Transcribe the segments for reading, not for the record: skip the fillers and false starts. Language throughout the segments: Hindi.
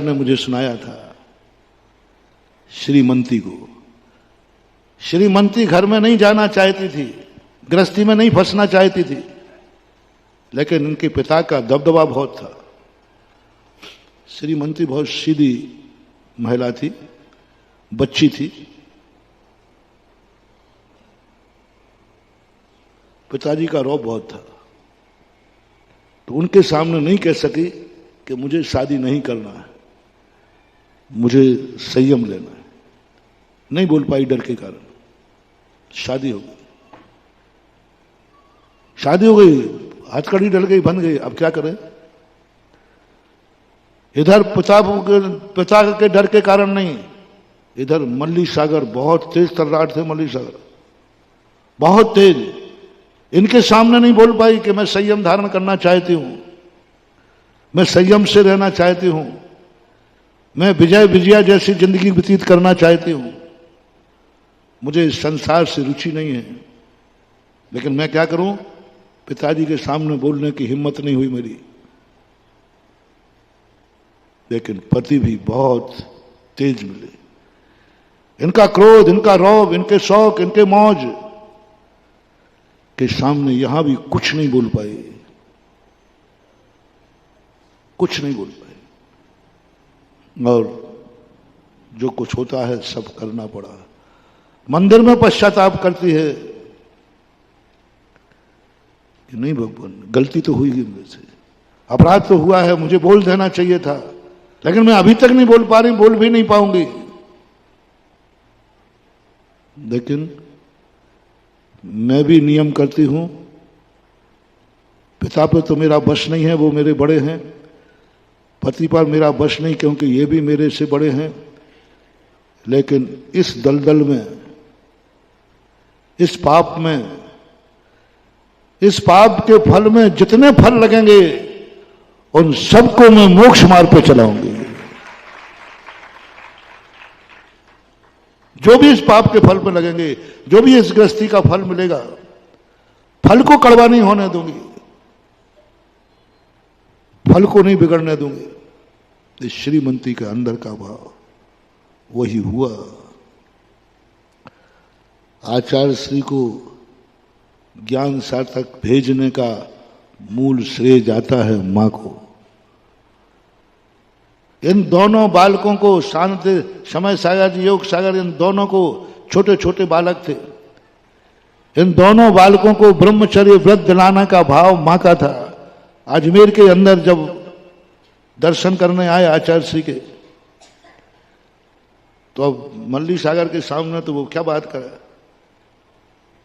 ने मुझे सुनाया था श्रीमंती को। श्रीमंती घर में नहीं जाना चाहती थी, गृहस्थी में नहीं फंसना चाहती थी, लेकिन इनके पिता का दबदबा बहुत था। श्रीमंती बहुत सीधी महिला थी, बच्ची थी, पिताजी का रौब बहुत था, तो उनके सामने नहीं कह सकी कि मुझे शादी नहीं करना है, मुझे संयम लेना है। नहीं बोल पाई डर के कारण। शादी हो गई, शादी हो गई, हथकड़ी डल गई, बन गई। अब क्या करें? इधर पिता के डर के कारण नहीं, इधर मल्ली सागर बहुत तेज तर्राट थे। मल्ली सागर बहुत तेज, इनके सामने नहीं बोल पाई कि मैं संयम धारण करना चाहती हूं, मैं संयम से रहना चाहती हूं, मैं विजय विजया जैसी जिंदगी व्यतीत करना चाहती हूं, मुझे इस संसार से रुचि नहीं है। लेकिन मैं क्या करूं? पिताजी के सामने बोलने की हिम्मत नहीं हुई मेरी। लेकिन पति भी बहुत तेज मिले। इनका क्रोध, इनका रौब, इनके शौक, इनके मौज के सामने यहां भी कुछ नहीं बोल पाए, कुछ नहीं बोल पाए। और जो कुछ होता है सब करना पड़ा। मंदिर में पश्चाताप करती है कि नहीं भगवान, गलती तो हुई मेरे से, अपराध तो हुआ है, मुझे बोल देना चाहिए था, लेकिन मैं अभी तक नहीं बोल पा रही, बोल भी नहीं पाऊंगी। लेकिन मैं भी नियम करती हूं। पिता पर तो मेरा बस नहीं है, वो मेरे बड़े हैं। पति पर मेरा बस नहीं, क्योंकि ये भी मेरे से बड़े हैं। लेकिन इस दलदल में, इस पाप में, इस पाप के फल में जितने फल लगेंगे उन सबको मैं मोक्ष मार्ग पे चलाऊंगी। जो भी इस पाप के फल में लगेंगे, जो भी इस गृहस्थी का फल मिलेगा, फल को कड़वा नहीं होने दूंगी, फल को नहीं बिगड़ने दूंगी। इस श्रीमंती के अंदर का भाव वही हुआ। आचार्य श्री को ज्ञान सार्थक भेजने का मूल श्रेय जाता है मां को। इन दोनों बालकों को, शांति समय सागर जी, योग सागर, इन दोनों को, छोटे छोटे बालक थे, इन दोनों बालकों को ब्रह्मचर्य व्रत दिलाने का भाव मां का था। अजमेर के अंदर जब दर्शन करने आए आचार्य श्री के, तो अब मल्ली सागर के सामने तो वो क्या बात करे।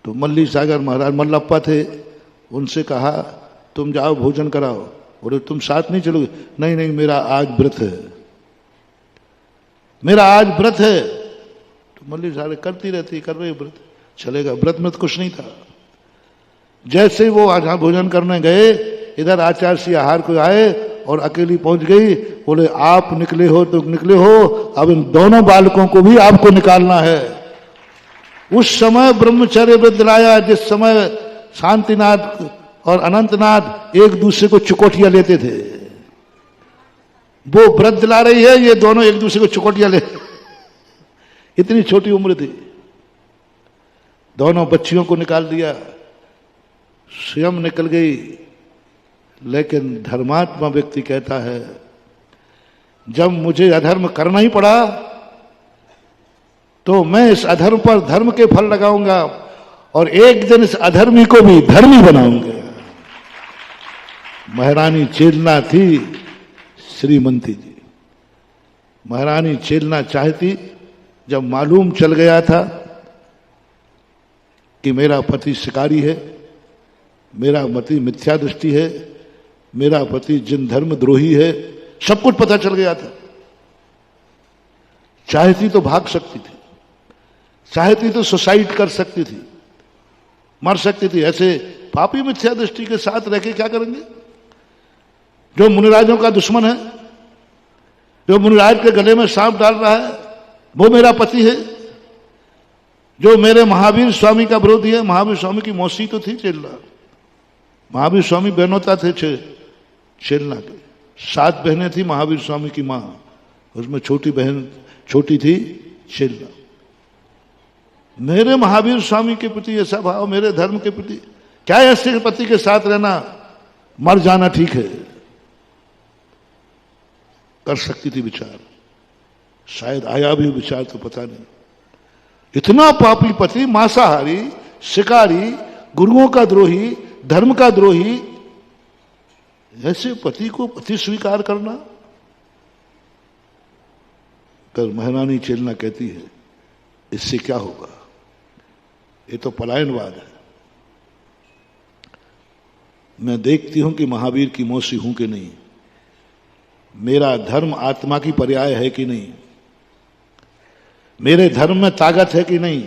तो मल्ली सागर महाराज मल्लप्पा थे, उनसे कहा तुम जाओ भोजन कराओ। बोले तुम साथ नहीं चलोगे? नहीं नहीं, मेरा आज व्रत है, मेरा आज व्रत है। तो मल्ली सागर करती रहती, कर रही व्रत, चलेगा। व्रत में तो कुछ नहीं था। जैसे ही वो आज भोजन करने गए, इधर आचार्य श्री आहार को आए और अकेली पहुंच गई। बोले आप निकले हो तो निकले हो, अब इन दोनों बालकों को भी आपको निकालना है। उस समय ब्रह्मचर्य व्रत दिलाया जिस समय शांतिनाथ और अनंतनाथ एक दूसरे को चुकोटिया लेते थे। वो व्रत दिला रही है, ये दोनों एक दूसरे को चुकोटिया ले। इतनी छोटी उम्र थी। दोनों बच्चियों को निकाल दिया, स्वयं निकल गई। लेकिन धर्मात्मा व्यक्ति कहता है जब मुझे अधर्म करना ही पड़ा तो मैं इस अधर्म पर धर्म के फल लगाऊंगा और एक दिन इस अधर्मी को भी धर्मी बनाऊंगा। महारानी चेलना थी श्रीमंती जी। महारानी चेलना चाहती, जब मालूम चल गया था कि मेरा पति शिकारी है, मेरा पति मिथ्या दृष्टि है, मेरा पति जिन धर्म द्रोही है, सब कुछ पता चल गया था। चाहती तो भाग सकती थी, चाहती तो सुसाइड कर सकती थी, मर सकती थी। ऐसे पापी मिथ्या दृष्टि के साथ रह के क्या करेंगे? जो मुनिराजों का दुश्मन है, जो मुनिराज के गले में सांप डाल रहा है, वो मेरा पति है। जो मेरे महावीर स्वामी का विरोधी है, महावीर स्वामी की मौसी तो थी चेलना, महावीर स्वामी बहनोता थे चेलना के, 7 बहनें थी महावीर स्वामी की मां, उसमें छोटी बहन छोटी थी शेलना। मेरे महावीर स्वामी के प्रति ऐसा भाव, मेरे धर्म के प्रति, क्या ऐसे पति के साथ रहना, मर जाना ठीक है। कर सकती थी विचार, शायद आया भी विचार तो पता नहीं। इतना पापी पति, मांसाहारी, शिकारी, गुरुओं का द्रोही, धर्म का द्रोही, ऐसे पति को पति स्वीकार करना। कल महारानी चेलना कहती है इससे क्या होगा, ये तो पलायनवाद है। मैं देखती हूं कि महावीर की मौसी हूं कि नहीं, मेरा धर्म आत्मा की पर्याय है कि नहीं, मेरे धर्म में ताकत है कि नहीं।